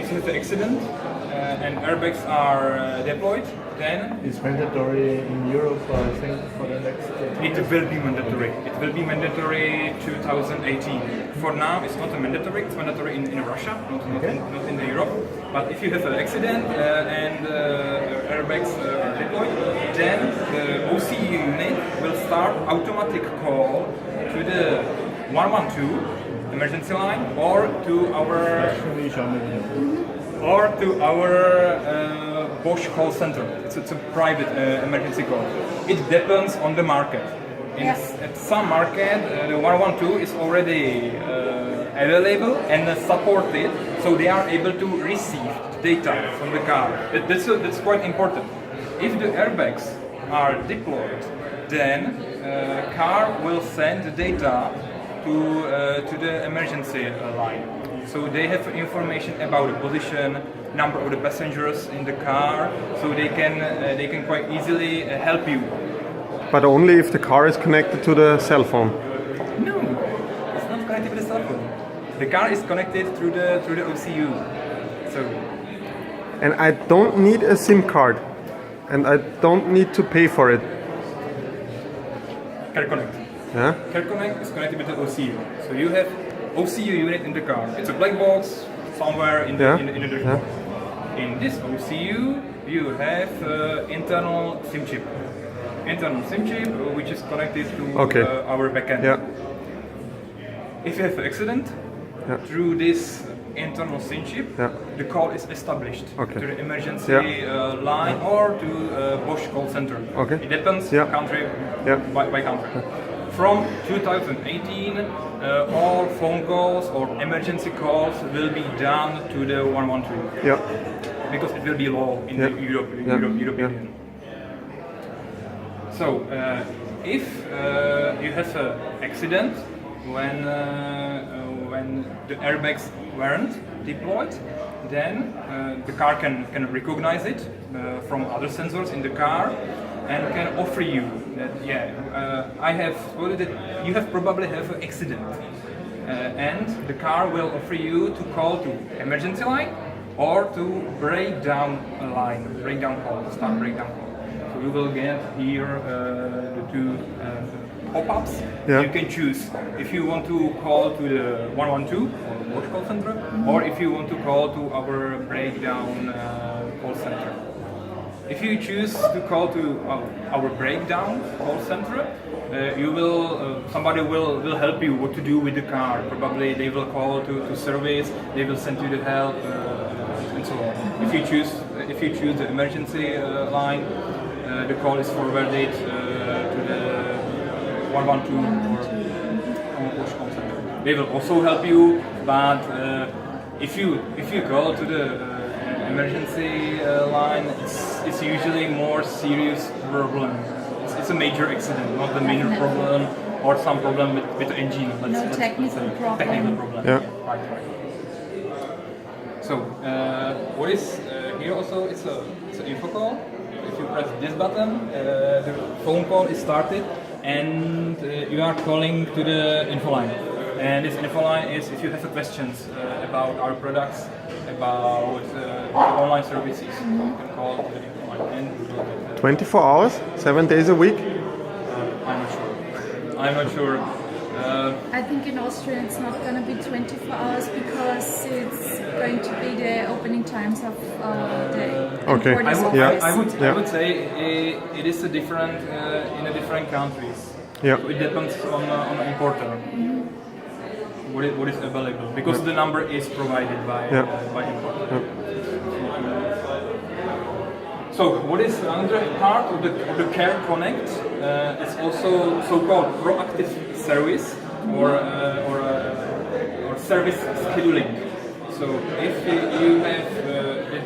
if you have an accident and airbags are deployed, then it's mandatory in Europe, I think, for the next. It will be mandatory. It will be mandatory 2018. For now, it's not mandatory. It's mandatory in Russia, not in Europe. But if you have an accident and airbags are deployed, then the OCU unit will start automatic call to the 112 emergency line or to our Bosch call center. It's a private emergency call. It depends on the market. At some market, the 112 is already available and supported, so they are able to receive data from the car. That's quite important. If the airbags are deployed, then car will send the data to the emergency line. So they have information about the position, number of the passengers in the car, so they can quite easily help you. But only if the car is connected to the cell phone. No, it's not connected to the cell phone. The car is connected through the OCU. So. And I don't need a SIM card, and I don't need to pay for it. KODIAQ Connect. Yeah. KODIAQ Connect is connected with the OCU. So you have OCU unit in the car. It's a black box somewhere in the dashboard. In this OCU, you have internal SIM chip. Which is connected to our backend. Yeah. If you have an accident, through this internal SIM chip, the call is established to the emergency line or to Bosch call center. It depends country by country. From 2018, all phone calls or emergency calls will be done to the 112. Yeah. Because it will be law in the European Union. So, if you have an accident when the airbags weren't deployed, then the car can recognize it from other sensors in the car and can offer you that you have probably have an accident, and the car will offer you to call to emergency line or to breakdown call. So you will get here the two pop-ups. You can choose if you want to call to the 112 or Bosch call center, or if you want to call to our breakdown call center. If you choose to call to our breakdown call center, somebody will help you what to do with the car. Probably they will call to service, they will send you the help, and so on. If you choose the emergency line, the call is forwarded to the 112 or Bosch call center. They will also help you, but if you call to the emergency line, it's usually more serious problem. It's a major accident, not the minor problem or some problem with the engine. Technical problem. Yeah. Right. So what is here also? It's an info call. If you press this button, the phone call is started, and you are calling to the info line. And this info line is if you have questions about our products, about online services, you can call to the info line. And 24 hours, 7 days a week? I'm not sure. I think in Austria it's not going to be 24 hours because it's going to be the opening times of the headquarters office. I would say it is a different in the different countries. Yeah. So it depends on the importer. What is available, because the number is provided by importer. So what is another part of the KODIAQ Connect? It's also so-called proactive service or service scheduling. So if you have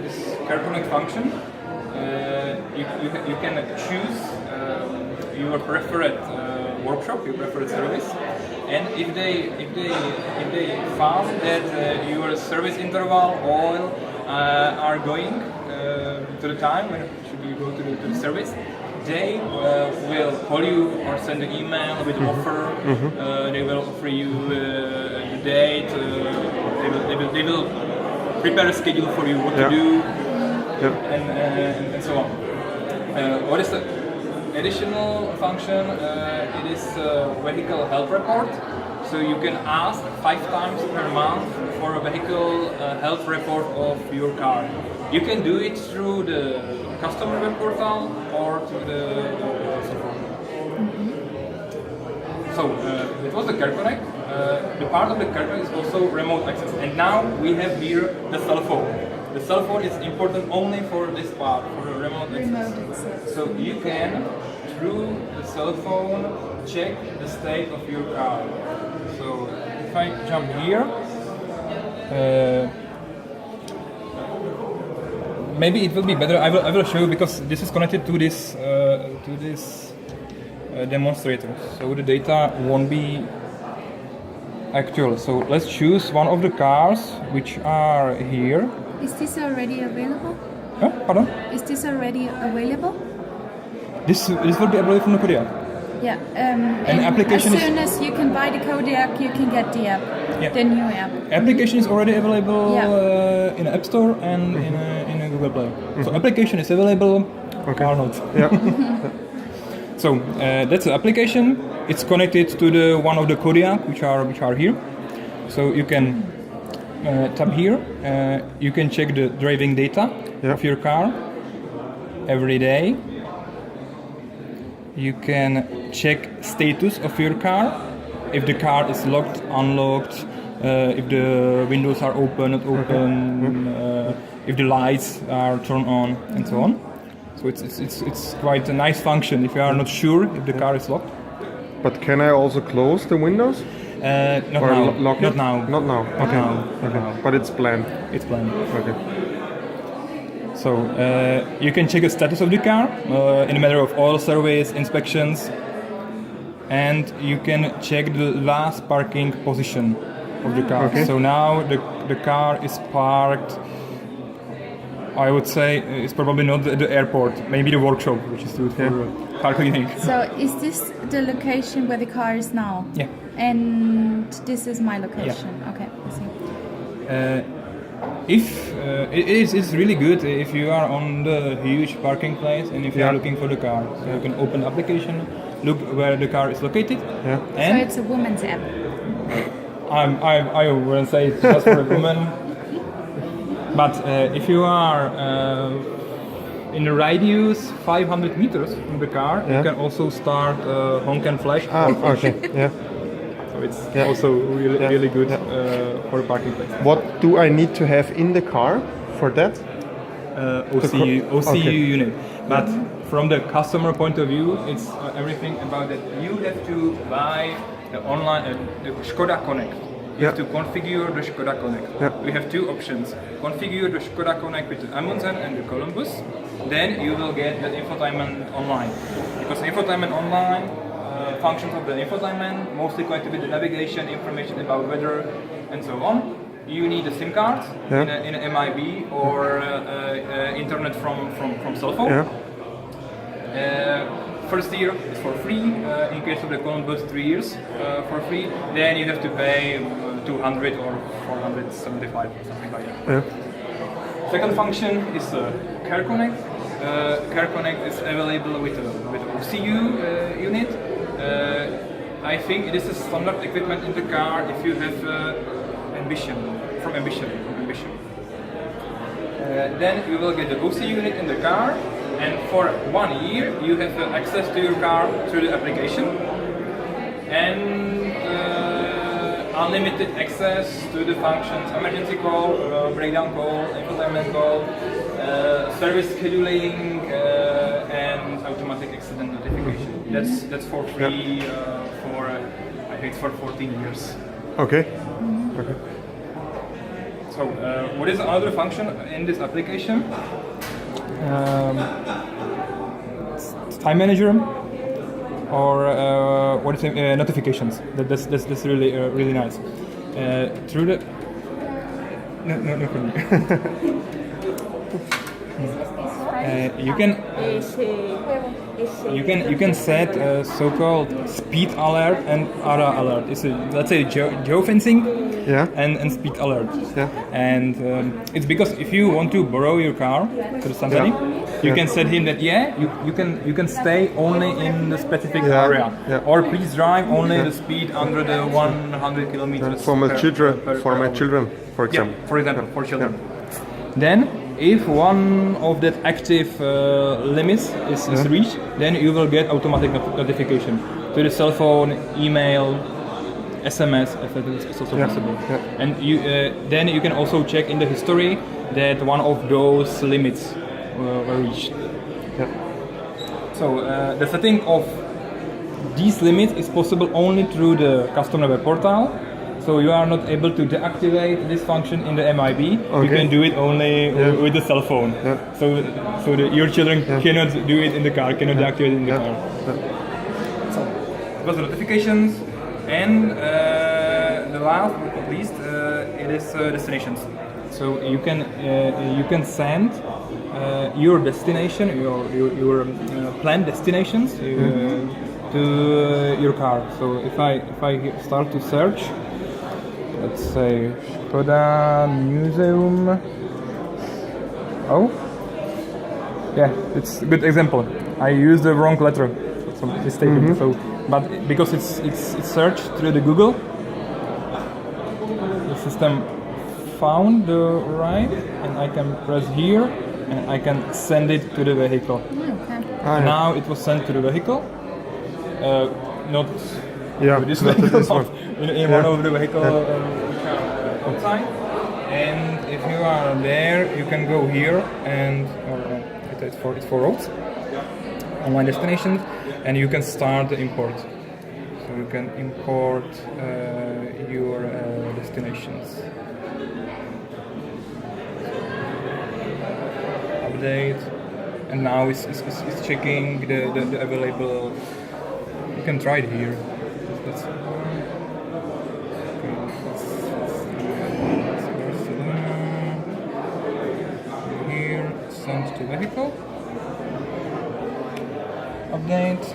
this KODIAQ Connect function, you can choose your preferred workshop, your preferred service. And if they found that your service interval oil are going to the time when should you go to the service, they will call you or send an email with an offer. They will offer you the date. They will prepare a schedule for you, what to do, and so on. What is the additional function? It is vehicle health report. So you can ask 5 times per month for a vehicle health report of your car. You can do it through the customer web portal or through the cell phone. So it was the Car Connect. The part of the Car Connect is also remote access. And now we have here the cell phone. The cell phone is important only for this part, for the remote access. So you can, through the cell phone, check the state of your car. So if I jump here, maybe it will be better. I will show you because this is connected to this demonstrator. So the data won't be actual. So let's choose one of the cars which are here. Is this already available? Pardon? Is this already available? This will be available from the KODIAQ. Yeah. And application as soon as you can buy the KODIAQ, you can get the app, the new app. Application is already available in the App Store and in a Google Play. So application is available or not. Yeah. So that's the application. It's connected to the one of the KODIAQ which are here. So you can tap here. You can check the driving data of your car every day. You can check status of your car, if the car is locked, unlocked, if the windows are open, not open, if the lights are turned on, and so on. So it's quite a nice function if you are not sure if the car is locked. But can I also close the windows? Not or now. Lock Not it? now. Not now. Not Okay. now. Okay. Now. But it's planned. It's planned. Okay. So you can check the status of the car in a matter of oil service, inspections, and you can check the last parking position of the car. Okay. So now the car is parked, I would say it's probably not the airport, maybe the workshop, which is used for car cleaning. So is this the location where the car is now? Yeah. And this is my location? Yeah. Okay, I see. It's really good if you are on the huge parking place and if you are looking for the car. So you can open the application, look where the car is located. Yeah. And so it's a woman's app. I wouldn't say it's just for a woman. But if you are in the radius 500 meters from the car, you can also start honk and flash. Okay. Yeah. So it's also really good for a parking place. What do I need to have in the car for that? OCU unit. But from the customer point of view, it's everything about that. You have to buy the online the Škoda Connect. You have to configure the Škoda Connect. We have two options. Configure the Škoda Connect with the Amundsen and the Columbus. Then you will get the Infotainment online. Because Infotainment online, functions of the Infotainment, mostly connected with the navigation, information about weather, and so on. You need a SIM card in an MIB or internet from cell phone. First year is for free, in case of the Columbus 3 years for free. Then you have to pay 200 or 475 or something like that. Second function is Car Connect. Car Connect is available with OCU unit. I think it is a standard equipment in the car if you have Ambition. Then you will get the OCU unit in the car. And for 1 year, you have access to your car through the application and unlimited access to the functions: emergency call, breakdown call, infotainment call, service scheduling, and automatic accident notification. That's for free for I think it's for 14 years. Okay. So what is another function in this application? Time manager or what is it? Notifications. That's really nice. Through the no for me. You can set a so-called speed alert and ARA alert. It's let's say geofencing. Yeah. and speed alert. Yeah. And it's because if you want to borrow your car to somebody, you can set him that you can stay only in the specific area, or please drive only the speed under the 100 kilometers. For my children, per for example. Yeah, for example, for children. Then, if one of that active limits is reached, then you will get automatic notification to the cell phone, email, SMS, if it is also possible. Yeah. And you, then you can also check in the history that one of those limits were reached. Yeah. So the setting of these limits is possible only through the customer web portal. So you are not able to deactivate this function in the MIB. You can do it only with the cell phone. Yeah. So your children cannot do it in the car, cannot deactivate it in the car. So it was the notifications, and the last but not least, it is destinations. So you can send your destination, your planned destinations to your car. So if I start to search. Let's say Škoda Museum. Oh, yeah, it's a good example. I used the wrong letter, so mistaken. So, but because it's searched through the Google, the system found the right, and I can press here, and I can send it to the vehicle. Okay. Now it was sent to the vehicle. Not. Yeah, this not vehicle, this one. in one of the vehicles which are outside. And if you are there, you can go here and it's for roads, online destinations, and you can start the import. So you can import your destinations. Update, and now it's checking the available. You can try it here. Let's here, send to vehicle. Update.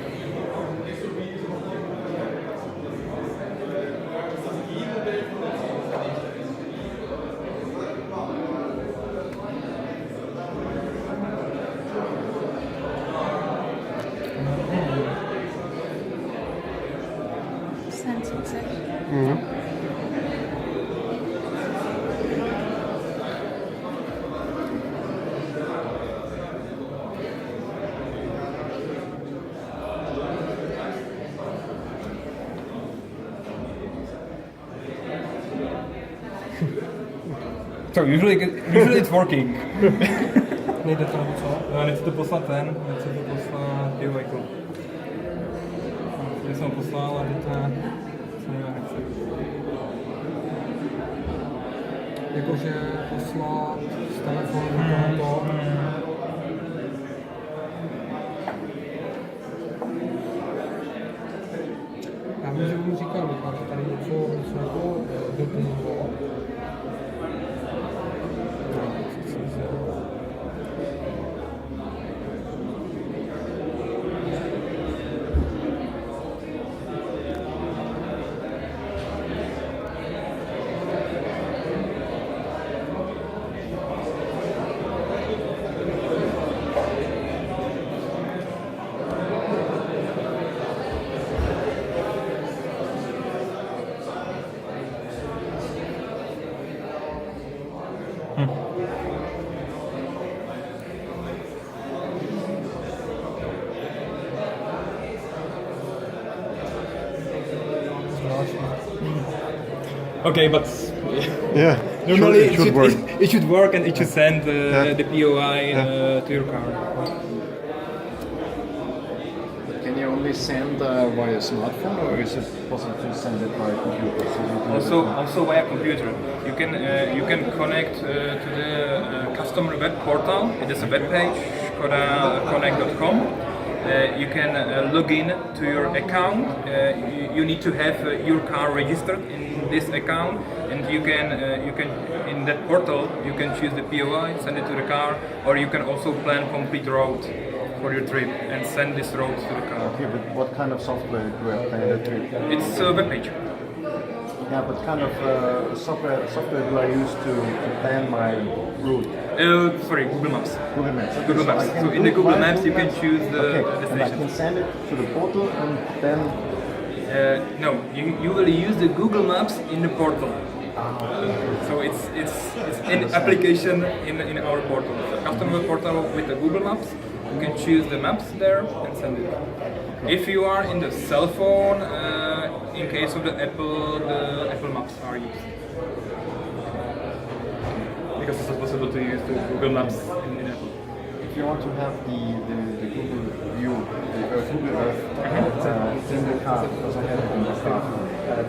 So usually it's working. Nejde to poslat? Nechci to poslat nechci to poslat jako. Já jsem ho poslal a teď se nechci. Jakože poslat z telefonu do tohoto. Já vím, že mu říkal, že tady něco jako doplnilo. Okay, but yeah, normally it should work. And it should send the POI to your car. Can you only send via smartphone, or is it possible to send it via computer? Also via computer. You can connect to the customer web portal. It is a web page, SkodaConnect.com. You can log in to your account. You need to have your car registered in this account, and you can in that portal you can choose the POI, send it to the car, or you can also plan complete route for your trip and send this route to the car. Okay, but what kind of software do I plan the trip? It's a web page. Yeah, but kind of software do I use to plan my route? Sorry, Google Maps. Google Maps. Okay, Google Maps. I can So in do the Google via Maps you can choose the okay, and I destination. can send it to the portal and then... No, you will use the Google Maps in the portal. So it's an application in our portal. So customer portal with the Google Maps. You can choose the maps there and send it. If you are in the cell phone, in case of the Apple Maps are used. Because it's not possible to use the Google Maps in Apple. If you want to have the Google View, the Google Earth in the car, because I have it in the car,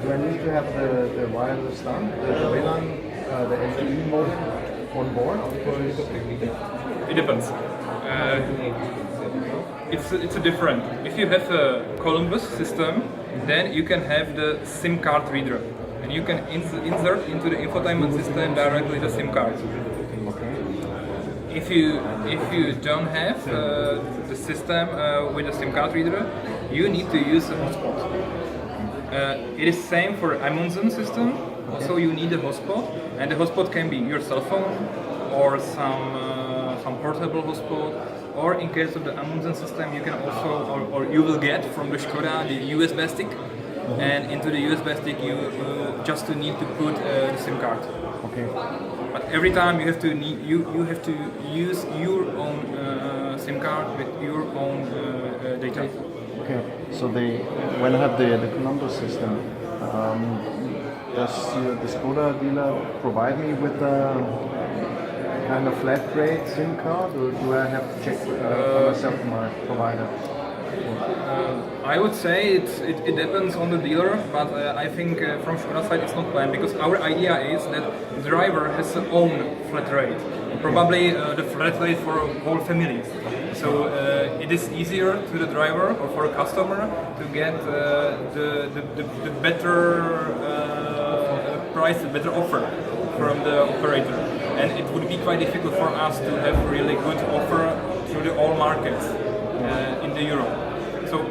do I need to have the wireless LAN, the WLAN, the LTE modem on board? It depends. It's a different. If you have a Columbus system, then you can have the SIM card reader, and you can insert into the infotainment system directly the SIM card. If you don't have the system with a SIM card reader, you need to use a hotspot. It is same for Amazon system. Also, you need a hotspot, and the hotspot can be your cell phone or some portable hotspot. Or in case of the Amazon system, you can also, or you will get from the Škoda the USB stick, and into the USB stick you just need to put the SIM card. Okay. But every time you have to use your own SIM card with your own data. Okay. So when I have the Columbus system, does the Škoda dealer provide me with kind of flat rate SIM card, or do I have to check for myself my provider? I would say it depends on the dealer, but I think from Škoda side it's not planned, because our idea is that the driver has his own flat rate, probably the flat rate for a whole family. So it is easier to the driver or for a customer to get the better price, the better offer from the operator. And it would be quite difficult for us to have really good offer through the all markets in the Europe. So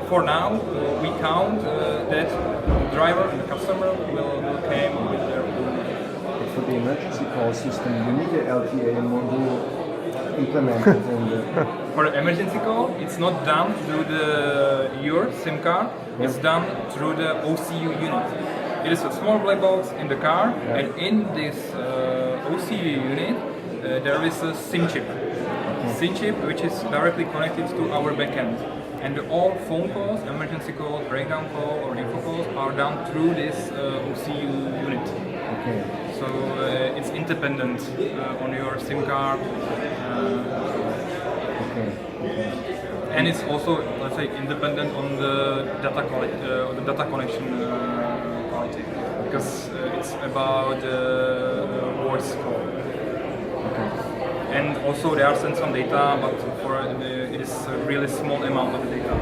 for now, we count that the driver and the customer will come with their own. For the emergency call system, you need the LTA module implemented in the... For the emergency call, it's not done through your SIM card, it's done through the OCU unit. It is a small black box in the car, and in this OCU unit there is a SIM chip. SIM chip which is directly connected to our backend. And all phone calls, emergency calls, breakdown call or info calls are done through this OCU unit. Okay. So it's independent on your SIM card. Okay. And it's also, let's say, independent on the data connection quality, because it's about voice call. Okay. And also there are some data, but for it is a really small amount of data.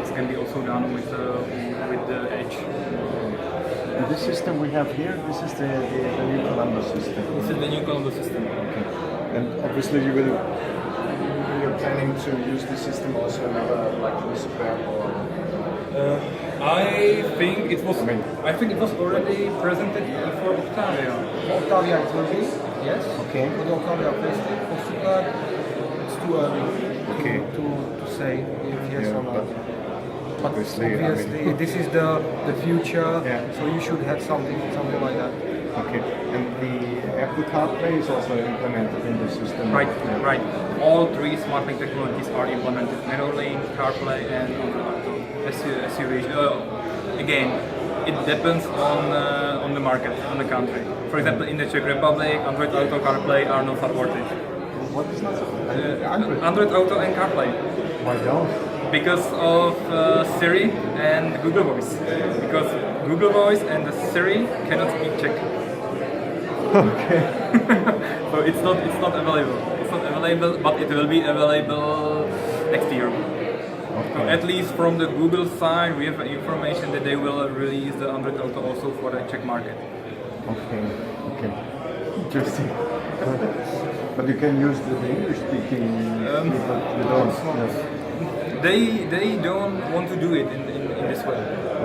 It can be also done with the edge. And this system we have here, this is the new Columbus system. This is the new Columbus system. Okay. And obviously you're planning to use the system also in other like Superb or... I think it was already presented for Octavia. Octavia it will be, yes. Okay. For the Octavia plastic, for Super, it's too early Okay. to say if yes Yeah, or not. But obviously, obviously, this is the future, Yeah. so you should have something like that. Okay. And the Apple CarPlay is also implemented in the system. Right, Yeah. right. All three SmartLink technologies are implemented: MeadowLink, CarPlay, and SUV. Again, it depends on the market, on the country. For example, in the Czech Republic, Android Auto, CarPlay are not supported. What is not supported? Android. Android Auto and CarPlay, Why don't? because of Siri and Google Voice. Because Google Voice and the Siri cannot speak Czech. Okay. So it's not available. It's not available, but it will be available next year. So at least from the Google side, we have information that they will release the Android Auto also for the Czech market. Okay. Okay. Interesting. But you can use the English-speaking people. You don't. Yes. They don't want to do it in this way.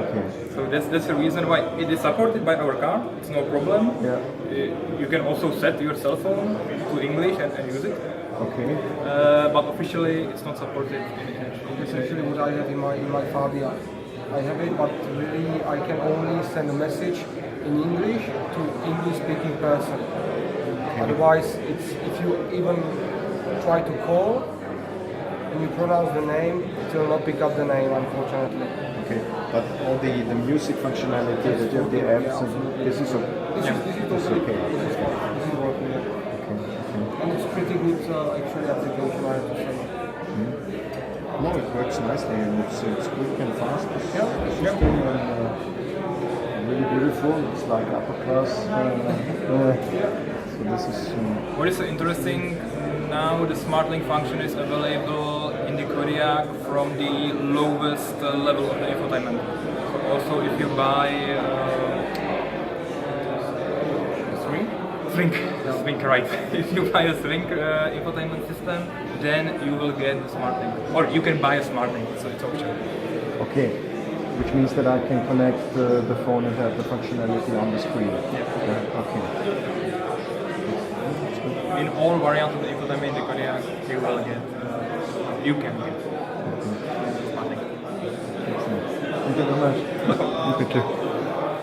Okay. So that's the reason why it is supported by our car. It's no problem. Yeah. You can also set your cell phone to English and use it. Okay. But officially, it's not supported in English. It's actually what I have in my Fabia. I have it, but really I can only send a message in English to English-speaking person. Otherwise, if you even try to call and you pronounce the name, it will not pick up the name, unfortunately. Okay. But all the music functionality, the apps, this is okay. This is totally okay. This is working. And it's pretty good actually application, I have to say. No, it works nicely and it's quick and fast. Yeah. System and really beautiful. It's like upper class. So this is. What is interesting now, the SmartLink function is available in the KODIAQ from the lowest level of the infotainment. So also if you buy Swing, right. If you buy a Swing infotainment system, then you will get the SmartLink. Or you can buy a SmartLink, so it's optional. Okay. Which means that I can connect the phone and have the functionality on the screen. Yeah. Okay. In all variants of the infotainment, the KODIAQ, you can get SmartLink. Excellent. Thank you very much. Thank you.